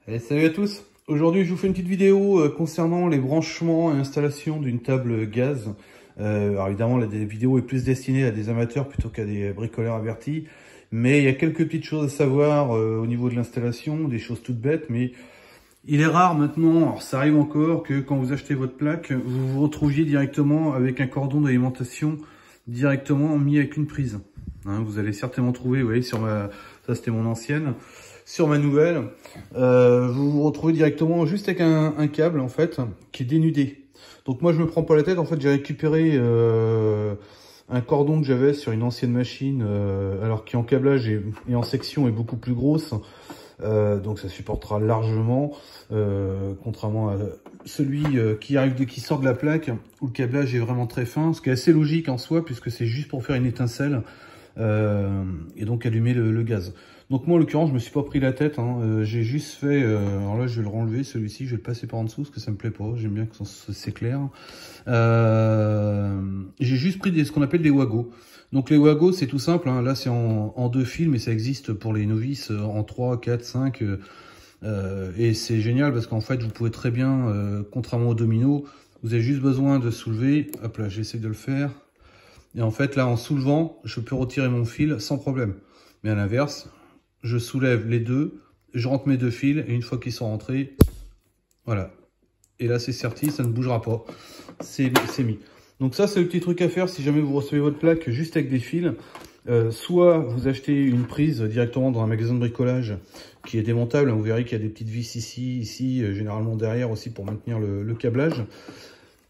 Allez, salut à tous. Aujourd'hui, je vous fais une petite vidéo concernant les branchements et installations d'une table gaz. Alors évidemment, la vidéo est plus destinée à des amateurs plutôt qu'à des bricoleurs avertis. Mais il y a quelques petites choses à savoir au niveau de l'installation, des choses toutes bêtes. Mais il est rare maintenant, alors ça arrive encore, que quand vous achetez votre plaque, vous vous retrouviez directement avec un cordon d'alimentation directement mis avec une prise. Hein, vous allez certainement trouver, vous voyez, sur ma... ça c'était mon ancienne. Sur ma nouvelle, vous vous retrouvez directement juste avec un câble en fait qui est dénudé. Donc moi je me prends pas la tête, en fait j'ai récupéré un cordon que j'avais sur une ancienne machine, alors qui en câblage et en section est beaucoup plus grosse. Donc ça supportera largement, contrairement à celui qui sort de la plaque où le câblage est vraiment très fin, ce qui est assez logique en soi puisque c'est juste pour faire une étincelle et donc allumer le gaz. Donc moi en l'occurrence je me suis pas pris la tête, hein. J'ai juste fait, alors là je vais le renlever celui-ci, je vais le passer par en dessous parce que ça me plaît pas, j'aime bien que c'est clair. J'ai juste pris ce qu'on appelle des wagos. Donc les wagos c'est tout simple, hein. Là c'est en 2 fils mais ça existe pour les novices en 3, 4, 5 et c'est génial parce qu'en fait vous pouvez très bien, contrairement au domino, vous avez juste besoin de soulever, hop là j'essaie de le faire, et en fait là en soulevant je peux retirer mon fil sans problème. Mais à l'inverse, je soulève les deux, je rentre mes 2 fils, et une fois qu'ils sont rentrés, voilà. Et là, c'est certi, ça ne bougera pas. C'est mis. Donc ça, c'est le petit truc à faire si jamais vous recevez votre plaque juste avec des fils. Soit vous achetez une prise directement dans un magasin de bricolage qui est démontable. Vous verrez qu'il y a des petites vis ici, généralement derrière aussi pour maintenir le câblage.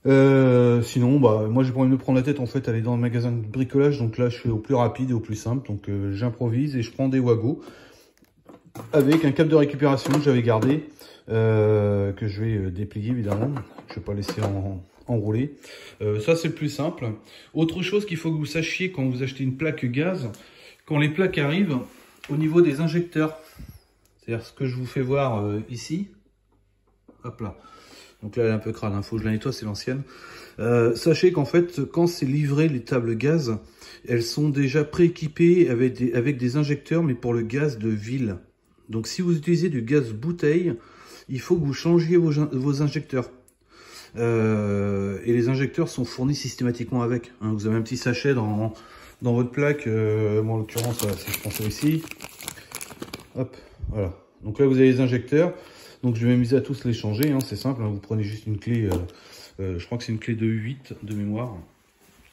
Sinon, bah, moi j'ai pas envie de me prendre la tête en fait, aller dans le magasin de bricolage, donc là je fais au plus rapide et au plus simple, donc j'improvise et je prends des wagos avec un câble de récupération que j'avais gardé, que je vais déplier évidemment, je vais pas laisser enrouler. Ça c'est le plus simple. Autre chose qu'il faut que vous sachiez quand vous achetez une plaque gaz, quand les plaques arrivent au niveau des injecteurs, c'est-à-dire ce que je vous fais voir ici, hop là. Donc là, elle est un peu crade, il faut que je la nettoie, c'est l'ancienne. Sachez qu'en fait, quand c'est livré, les tables gaz, elles sont déjà prééquipées avec des injecteurs, mais pour le gaz de ville. Donc si vous utilisez du gaz bouteille, il faut que vous changiez vos injecteurs. Et les injecteurs sont fournis systématiquement avec. Hein. Vous avez un petit sachet dans votre plaque, moi en l'occurrence, voilà, si je prends celui-ci. Hop, voilà. Donc là, vous avez les injecteurs. Donc je vais m'amuser à tous les changer, hein, c'est simple, hein, vous prenez juste une clé, je crois que c'est une clé de 8 de mémoire,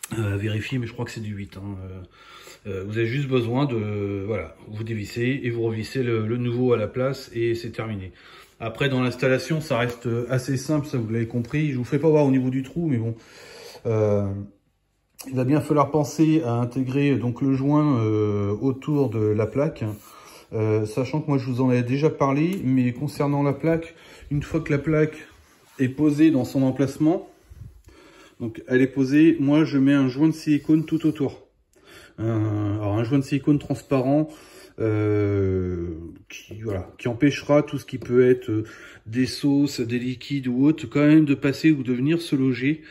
à vérifier, mais je crois que c'est du 8. Hein, vous avez juste besoin de, voilà, vous dévissez et vous revissez le nouveau à la place et c'est terminé. Après dans l'installation ça reste assez simple, ça vous l'avez compris, je vous fais pas voir au niveau du trou, mais bon, il va bien falloir penser à intégrer donc le joint autour de la plaque. Sachant que moi je vous en avais déjà parlé, mais concernant la plaque, une fois que la plaque est posée dans son emplacement, donc elle est posée, moi je mets un joint de silicone tout autour. Alors un joint de silicone transparent qui empêchera tout ce qui peut être des sauces, des liquides ou autre, quand même de passer ou de venir se loger.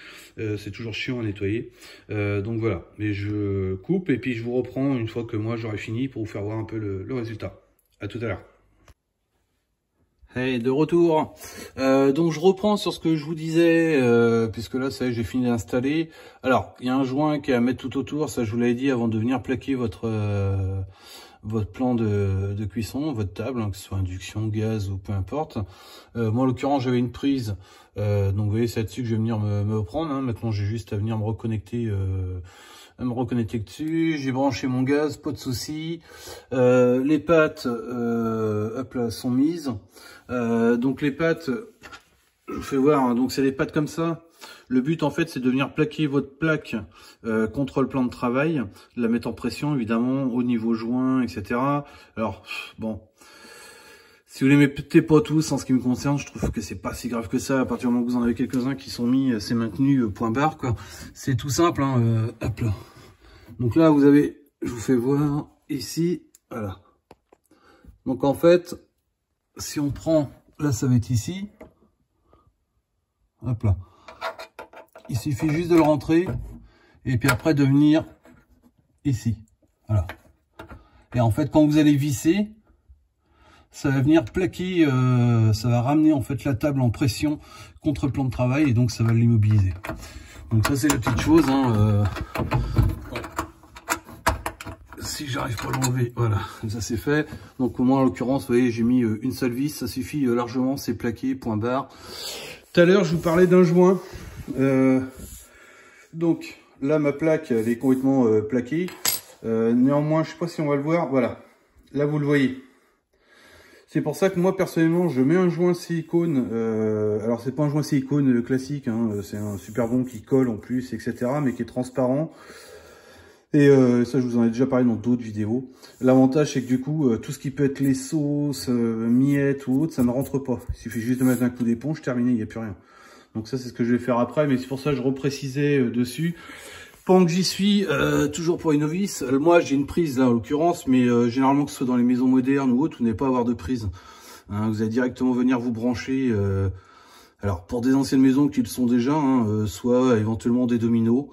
C'est toujours chiant à nettoyer. Donc voilà, mais je coupe et puis je vous reprends une fois que moi j'aurai fini pour vous faire voir un peu le résultat. À tout à l'heure. Hey, de retour. Donc je reprends sur ce que je vous disais, puisque là ça y est, j'ai fini d'installer. Alors, il y a un joint qui est à mettre tout autour, ça je vous l'avais dit avant de venir plaquer votre plan de cuisson, votre table, hein, que ce soit induction, gaz ou peu importe. Moi en l'occurrence j'avais une prise, donc vous voyez c'est là-dessus que je vais venir me prendre. Hein. Maintenant j'ai juste à venir me reconnecter dessus. J'ai branché mon gaz, pas de souci. Les pattes hop là, sont mises. Donc les pattes, je vous fais voir, hein, donc c'est des pattes comme ça. Le but en fait c'est de venir plaquer votre plaque contre le plan de travail, la mettre en pression évidemment au niveau joint, etc. Alors bon, si vous les mettez pas tous en ce qui me concerne, je trouve que c'est pas si grave que ça. À partir du moment où vous en avez quelques-uns qui sont mis, c'est maintenu point barre quoi. C'est tout simple, hein, hop là. Donc là vous avez, je vous fais voir ici, voilà. Donc en fait, si on prend, là ça va être ici, hop là. Il suffit juste de le rentrer et puis après de venir ici, voilà. Et en fait quand vous allez visser, ça va venir plaquer, ça va ramener en fait la table en pression contre le plan de travail et donc ça va l'immobiliser. Donc ça c'est la petite chose, hein, si j'arrive pas à l'enlever, voilà, ça c'est fait. Donc moi en l'occurrence, vous voyez, j'ai mis une seule vis, ça suffit largement, c'est plaqué, point barre. Tout à l'heure je vous parlais d'un joint, donc là ma plaque elle est complètement plaquée, néanmoins je sais pas si on va le voir, voilà, là vous le voyez. C'est pour ça que moi personnellement je mets un joint silicone, alors c'est pas un joint silicone classique, hein, c'est un super bon qui colle en plus, etc., mais qui est transparent. Et ça je vous en ai déjà parlé dans d'autres vidéos. L'avantage c'est que du coup tout ce qui peut être les sauces, miettes ou autre, ça ne rentre pas. Il suffit juste de mettre un coup d'éponge, terminé, il n'y a plus rien. Donc ça c'est ce que je vais faire après, mais c'est pour ça que je reprécisais dessus. Pendant que j'y suis, toujours pour les novices, moi j'ai une prise là en l'occurrence, mais généralement que ce soit dans les maisons modernes ou autres, vous n'avez pas à avoir de prise. Hein, vous allez directement venir vous brancher, alors pour des anciennes maisons qui le sont déjà, hein, soit éventuellement des dominos.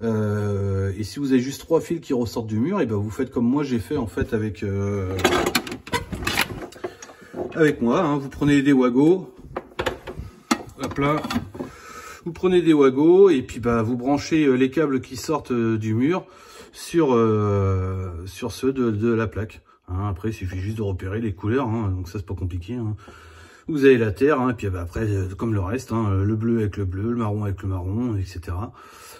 Et si vous avez juste 3 fils qui ressortent du mur, et ben vous faites comme moi j'ai fait en fait avec moi, hein, vous prenez des wagos, hop là. Vous prenez des wagos et puis bah vous branchez les câbles qui sortent du mur sur ceux de la plaque. Hein, après il suffit juste de repérer les couleurs, hein, donc ça c'est pas compliqué. Hein. Vous avez la terre, hein, et puis bah, après comme le reste, hein, le bleu avec le bleu, le marron avec le marron, etc.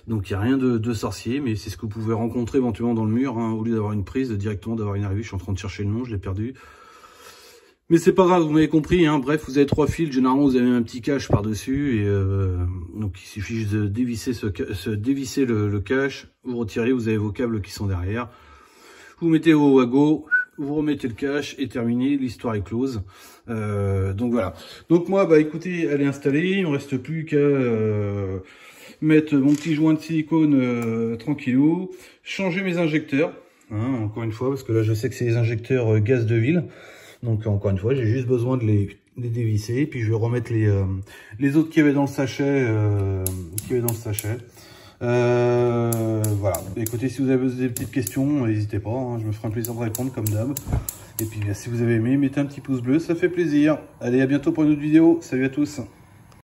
Donc il n'y a rien de sorcier, mais c'est ce que vous pouvez rencontrer éventuellement dans le mur, hein, au lieu d'avoir une prise, directement d'avoir une arrivée. Je suis en train de chercher le nom, je l'ai perdu. Mais c'est pas grave, vous m'avez compris, hein. Bref, vous avez 3 fils, généralement vous avez un petit cache par-dessus, et donc il suffit juste de dévisser, dévisser le cache, vous retirez, vous avez vos câbles qui sont derrière, vous mettez vos wagos, vous remettez le cache, et terminé, l'histoire est close. Donc voilà. Donc moi, bah écoutez, elle est installée, il ne me reste plus qu'à mettre mon petit joint de silicone tranquillou, changer mes injecteurs, hein, encore une fois, parce que là je sais que c'est les injecteurs gaz de ville. Donc encore une fois, j'ai juste besoin de les dévisser, puis je vais remettre les autres qui avaient dans le sachet, voilà. Écoutez, si vous avez des petites questions, n'hésitez pas, hein, je me ferai un plaisir de répondre comme d'hab. Et puis si vous avez aimé, mettez un petit pouce bleu, ça fait plaisir. Allez, à bientôt pour une autre vidéo. Salut à tous.